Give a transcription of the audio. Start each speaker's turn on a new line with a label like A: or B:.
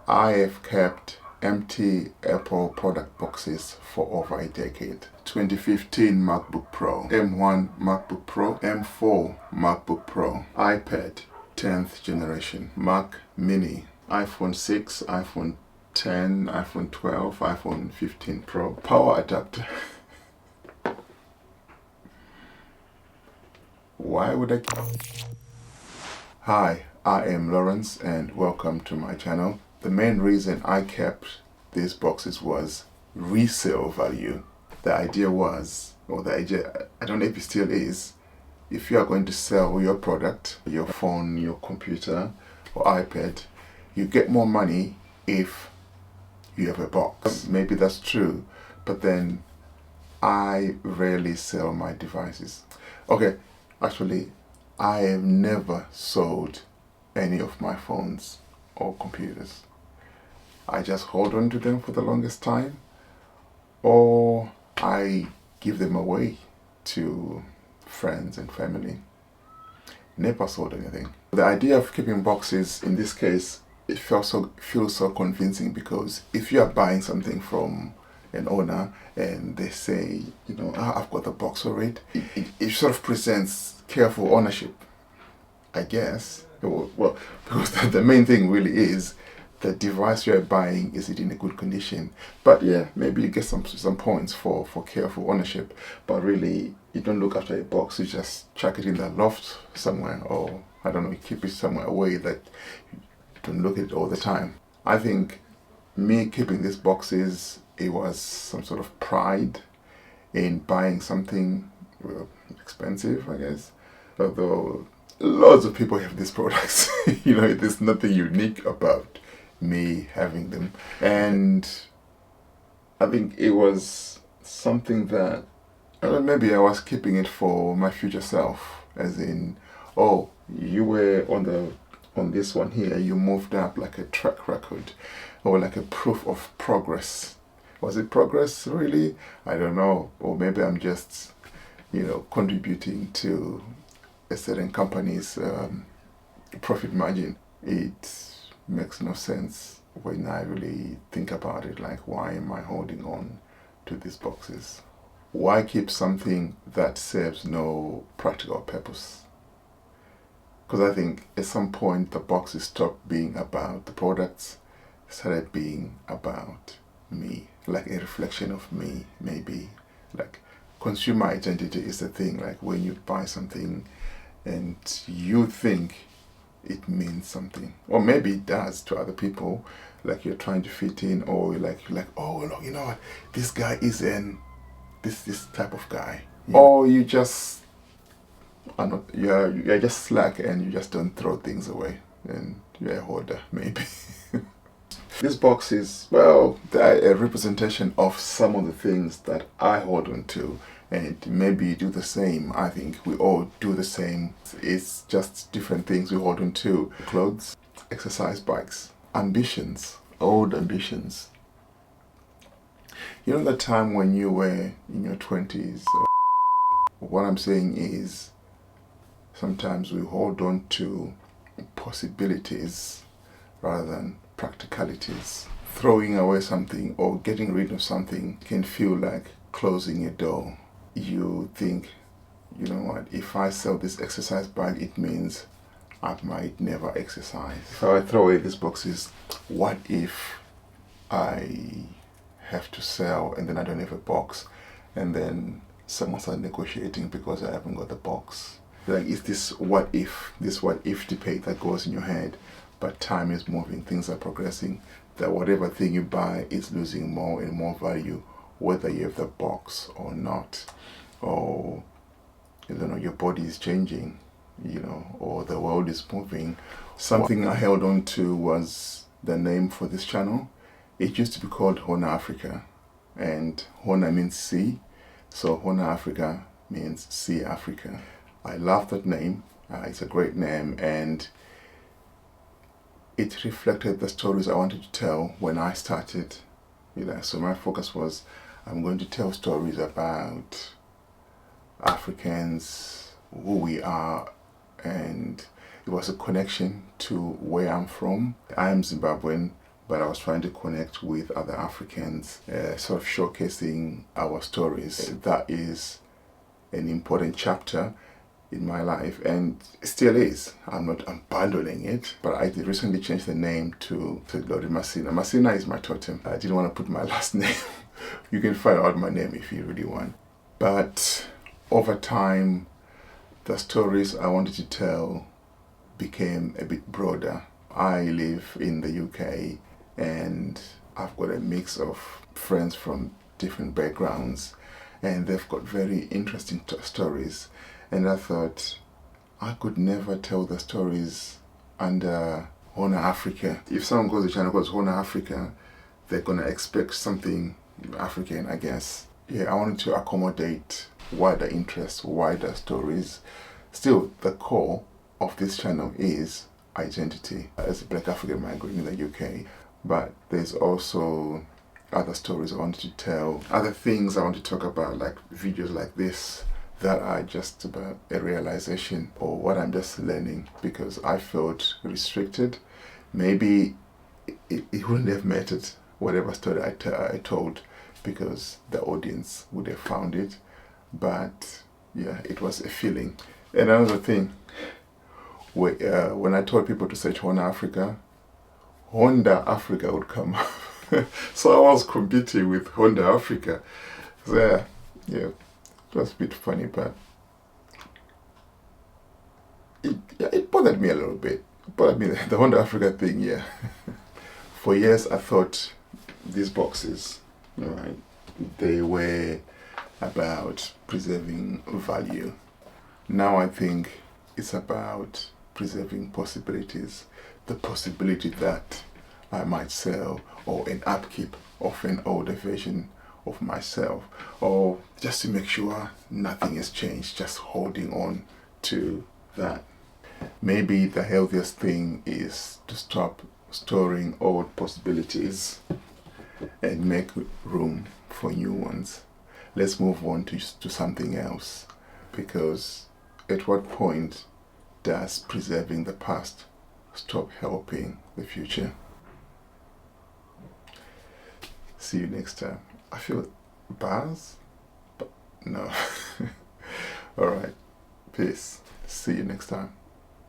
A: I have kept empty Apple product boxes for over a decade. 2015 MacBook Pro, M1 MacBook Pro, M4 MacBook Pro, iPad 10th generation, Mac Mini, iPhone 6, iPhone 10, iPhone 12, iPhone 15 Pro, power adapter. Why would I? Hi, I am Lawrence and welcome to my channel. The main reason I kept these boxes was resale value. The idea was, or the idea, I don't know if it still is, if you are going to sell your product, your phone, your computer or iPad, you get more money if you have a box. Maybe that's true, but then I rarely sell my devices. Okay, actually, I have never sold any of my phones or computers. I just hold on to them for the longest time, or I give them away to friends and family. Never sold anything. The idea of keeping boxes, in this case, it feels so convincing, because if you are buying something from an owner and they say, you know, I've got the box for it, it sort of presents careful ownership, I guess. Well, because the main thing really is the device you're buying, is it in a good condition? But yeah, maybe you get some points for careful ownership, but really you don't look after a box, you just chuck it in the loft somewhere, or I don't know, you keep it somewhere away that you don't look at it all the time. I think me keeping these boxes, it was some sort of pride in buying something expensive, I guess. Although lots of people have these products, you know, there's nothing unique about me having them. And I think it was something that, maybe I was keeping it for my future self, as in, oh, you were on this one here, you moved up, like a track record or like a proof of progress. Was it progress really? I don't know. Or maybe I'm just, contributing to a certain company's profit margin. It makes no sense when I really think about it. Like, why am I holding on to these boxes? Why keep something that serves no practical purpose? Because I think at some point the boxes stopped being about the products, started being about me, like a reflection of me, maybe. Like, consumer identity is the thing, like when you buy something and you think it means something, or maybe it does to other people, like you're trying to fit in, or like, oh look, you know what, this guy is this type of guy. Yeah. Or you just are not, you're just slack and you just don't throw things away, and you're a hoarder, maybe. These boxes, well, they're a representation of some of the things that I hold on to, and maybe you do the same. I think we all do the same. It's just different things we hold on to. Clothes, exercise bikes, ambitions, old ambitions. You know, the time when you were in your 20s? What I'm saying is, sometimes we hold on to possibilities rather than practicalities. Throwing away something or getting rid of something can feel like closing a door. You think, you know what, if I sell this exercise bike, it means I might never exercise. If I throw away these boxes, what if I have to sell and then I don't have a box, and then someone starts negotiating because I haven't got the box? Like, it's this what if debate that goes in your head. But time is moving, things are progressing, that whatever thing you buy is losing more and more value, whether you have the box or not. Or, your body is changing, or the world is moving. Something I held on to was the name for this channel. It used to be called Hona Africa, and Hona means sea, so Hona Africa means Sea Africa. I love that name. It's a great name, and it reflected the stories I wanted to tell when I started. So my focus was, I'm going to tell stories about Africans, who we are, and it was a connection to where I'm from. I'm Zimbabwean, but I was trying to connect with other Africans, sort of showcasing our stories. That is an important chapter in my life, and still is. I'm not abandoning it, but I recently changed the name to Glory Masina. Masina is my totem. I didn't want to put my last name. You can find out my name if you really want. But over time, the stories I wanted to tell became a bit broader. I live in the UK and I've got a mix of friends from different backgrounds, and they've got very interesting stories. And I thought I could never tell the stories under Honor Africa. If someone goes to the channel called Honor Africa, they're gonna expect something African, I guess. Yeah, I wanted to accommodate wider interests, wider stories. Still, the core of this channel is identity as a Black African migrant in the UK. But there's also other stories I wanted to tell, other things I want to talk about, like videos like this that are just about a realization or what I'm just learning, because I felt restricted. Maybe it wouldn't have mattered whatever story I told, because the audience would have found it. But yeah, it was a feeling. And another thing, when I told people to search Honor Africa, Honda Africa would come up. So I was competing with Honda Africa. So yeah, it was a bit funny, but it bothered me a little bit. It bothered me, the Honda Africa thing, yeah. For years I thought these boxes, right, they were about preserving value. Now I think it's about preserving possibilities. The possibility that I might sell, or an upkeep of an older version of myself, or just to make sure nothing has changed, just holding on to that. Maybe the healthiest thing is to stop storing old possibilities and make room for new ones. Let's move on to something else, because at what point does preserving the past stop helping the future? See you next time. I feel bars, but no. All right, peace. See you next time.